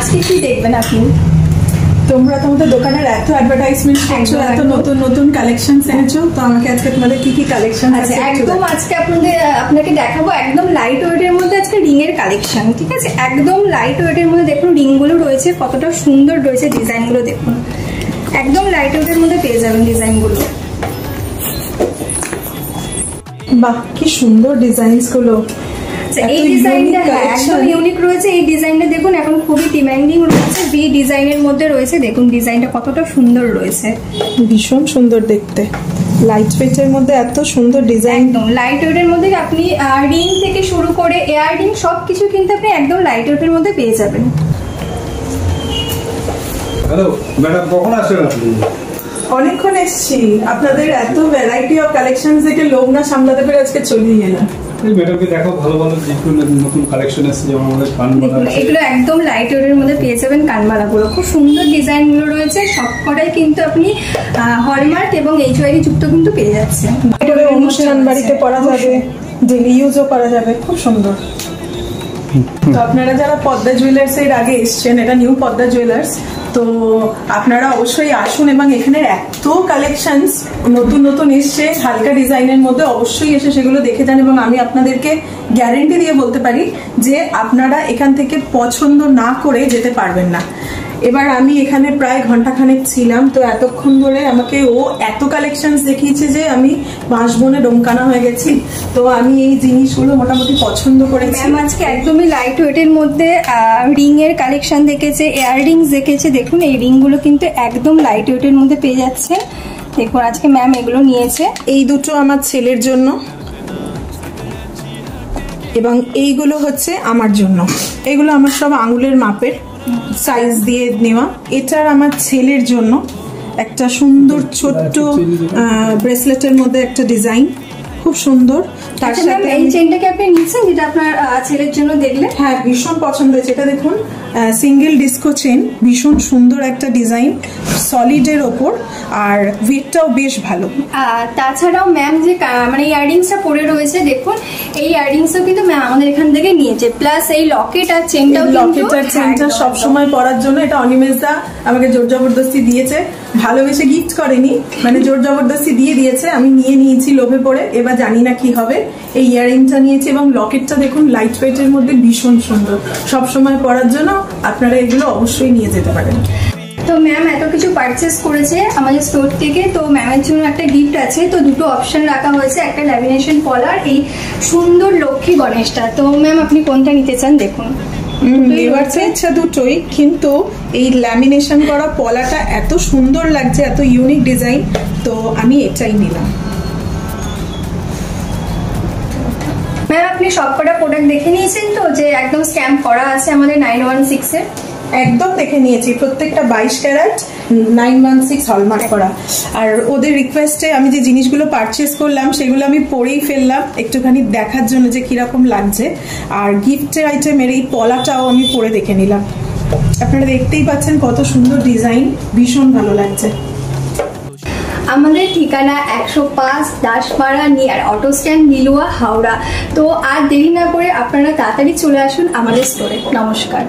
আজকে কি দেখবেন আপনি? তোমরা তোমাদের দোকানের এত অ্যাডভার্টাইজমেন্ট করছো, এত নতুন নতুন কালেকশন এনেছো, তো আমাকে আজকে তোমাদের কি কি কালেকশন আছে একদম আজকে আপনাকে দেখাবো একদম লাইট ওয়েটের মধ্যে আজকে রিং এর কালেকশন। ঠিক আছে, একদম লাইট ওয়েটের মধ্যে দেখুন রিং গুলো রয়েছে, কতটা সুন্দর রয়েছে ডিজাইন গুলো দেখুন। একদম লাইট ওয়েটের মধ্যে পেয়ে যাবেন ডিজাইন গুলো। বাহ, কি সুন্দর ডিজাইনস গুলো। এই ডিজাইনটা একদম ইউনিক রয়েছে। এই ডিজাইনটা দেখুন এখন খুবই ডিমান্ডিং রয়েছে, ভি ডিজাইনের মধ্যে রয়েছে। দেখুন ডিজাইনটা কতটা সুন্দর রয়েছে, ভীষণ সুন্দর দেখতে। লাইট ওয়েটের মধ্যে এত সুন্দর ডিজাইন। একদম লাইট ওয়েটের মধ্যে আপনি রিং থেকে শুরু করে এয়ার রিং সবকিছু কিন্তু আপনি একদম লাইট ওয়েটের মধ্যে পেয়ে যাবেন। হ্যালো ম্যাডাম, কখন আসবেন আপনি? অনেকক্ষণ এসেছি, আপনাদের এত ভ্যারাইটি অফ কালেকশন থেকে লোক না সামলাতে পেরে আজকে চলেই গেলাম। ম্যাডামকে দেখো, ভালো ভালো নতুন কালেকশন আছে, যেমন আমাদের কানমালা। এগুলো একদম লাইট ওয়েটের মধ্যে পেয়ে যাবেন। কানমালাগুলো খুব সুন্দর ডিজাইন গুলো রয়েছে, সবকটাই কিন্তু আপনি হলমার্ক এবং HYD যুক্ত কিন্তু পেয়ে যাচ্ছেন। অনুষ্ঠান বাড়িতে পরা যাবে, ডেলি ইউজও করা যাবে, খুব সুন্দর। তো আপনারা যারা পদ্মা জুয়েলার্স এর আগে এসছেন, এটা নিউ পদ্মা জুয়েলার্স, তো আপনারা অবশ্যই আসুন এবং এখানে এত কালেকশনস নতুন নতুন এসছে হালকা ডিজাইনের মধ্যে, অবশ্যই এসে সেগুলো দেখে যান। এবং আমি আপনাদেরকে গ্যারেন্টি দিয়ে বলতে পারি যে আপনারা এখান থেকে পছন্দ না করে যেতে পারবেন না। এবার আমি এখানে প্রায় ঘন্টাখানেক ছিলাম, তো এতক্ষণ ধরে আমাকে ও এত কালেকশনস দেখিয়েছে যে আমি বাঁশবনে ডোমকানা হয়ে গেছি। তো আমি এই জিনিসগুলো মোটামুটি পছন্দ করেছি। ম্যাম আজকে একদমই লাইট ওয়েটের মধ্যে রিং এর কালেকশন দেখেছে, এয়ার রিংস দেখেছে। দেখুন এই রিং গুলো কিন্তু একদম লাইট ওয়েটের মধ্যে পেয়ে যাচ্ছে। দেখুন আজকে ম্যাম এগুলো নিয়েছে। এই দুটো আমার ছেলের জন্য এবং এইগুলো হচ্ছে আমার জন্য। এগুলো আমার সব আঙুলের মাপের সাইজ দিয়ে নেওয়া। এটার আমার ছেলের জন্য একটা সুন্দর ছোট্ট ব্রেসলেটের মধ্যে একটা ডিজাইন, খুব সুন্দর। তার সাথে এই চেনটাকে আপনি নিচ্ছেন, যেটা আপনার ছেলের জন্য দেখলে? হ্যাঁ, ভীষণ পছন্দ হয়েছে। এটা দেখুন সিঙ্গেল ডিস্কো চেন, ভীষণ সুন্দর একটা ডিজাইন, সলিডের ওপর, আর ওয়েটটাও বেশ ভালো। তাছাড়াও ম্যাম যে মানে ইয়াররিংসটা পরে রয়েছে, দেখুন এই ইয়াররিংসও কিন্তু ম্যাম আমাদের এখান থেকে নিয়েছে। প্লাস এই লকেট আর চেনটাও, লকেট আর চেনটা সবসময় পরার জন্য এটা অনিমেষদা আমাকে জোর জবরদস্তি দিয়েছে, ভালোবেসে গিফট করেনি, মানে জোর জবরদস্তি দিয়ে দিয়েছে। আমি নিয়ে নিয়েছি লোভে পড়ে, এবার জানি না কি হবে। এই ইয়াররিংটা নিয়েছি এবং লকেটটা দেখুন লাইট ওয়েটের মধ্যে ভীষণ সুন্দর, সবসময় পরার জন্য আপনারা এগুলো অবশ্যই নিয়ে যেতে পারেন। তো ম্যাম এত কিছু পারচেস করেছে আমাদের স্টোর থেকে, তো ম্যামের জন্য একটা গিফট আছে। তো দুটো অপশন রাখা হয়েছে, একটা ল্যামিনেশন পলার, এই সুন্দর লক্ষ্মী গণেশটা। তো ম্যাম আপনি কোনটা নিতে চান? দেখুন এবার তো ইচ্ছা দুটোই, কিন্তু এই ল্যামিনেশন করা পলাটা এত সুন্দর লাগছে, এত ইউনিক ডিজাইন, তো আমি এটাই নিলাম। ম্যাম আপনি সবকটা প্রোডাক্ট দেখে নিয়েছেন তো, যে একদম স্ক্যাম্প করা আছে আমাদের 916 এর? একদম দেখে নিয়েছি, প্রত্যেকটা 22 ক্যারেট 916 হলমার্ক করা। আর ওদের রিকোয়েস্টে আমি যে জিনিসগুলো পারচেস করলাম সেগুলো আমি পরেই ফেললাম একটুখানি দেখার জন্য যে কিরকম লাগছে। আর গিফটের আইটেমের এই পলাটাও আমি পরে দেখে নিলাম। আপনারা দেখতেই পাচ্ছেন কত সুন্দর ডিজাইন, ভীষণ ভালো লাগছে। আমাদের ঠিকানা 105 Daspara near auto stand, Liluah, Howrah. তো আর দেরি না করে আপনারা তাড়াতাড়ি চলে আসুন আমাদের স্টোরে। নমস্কার।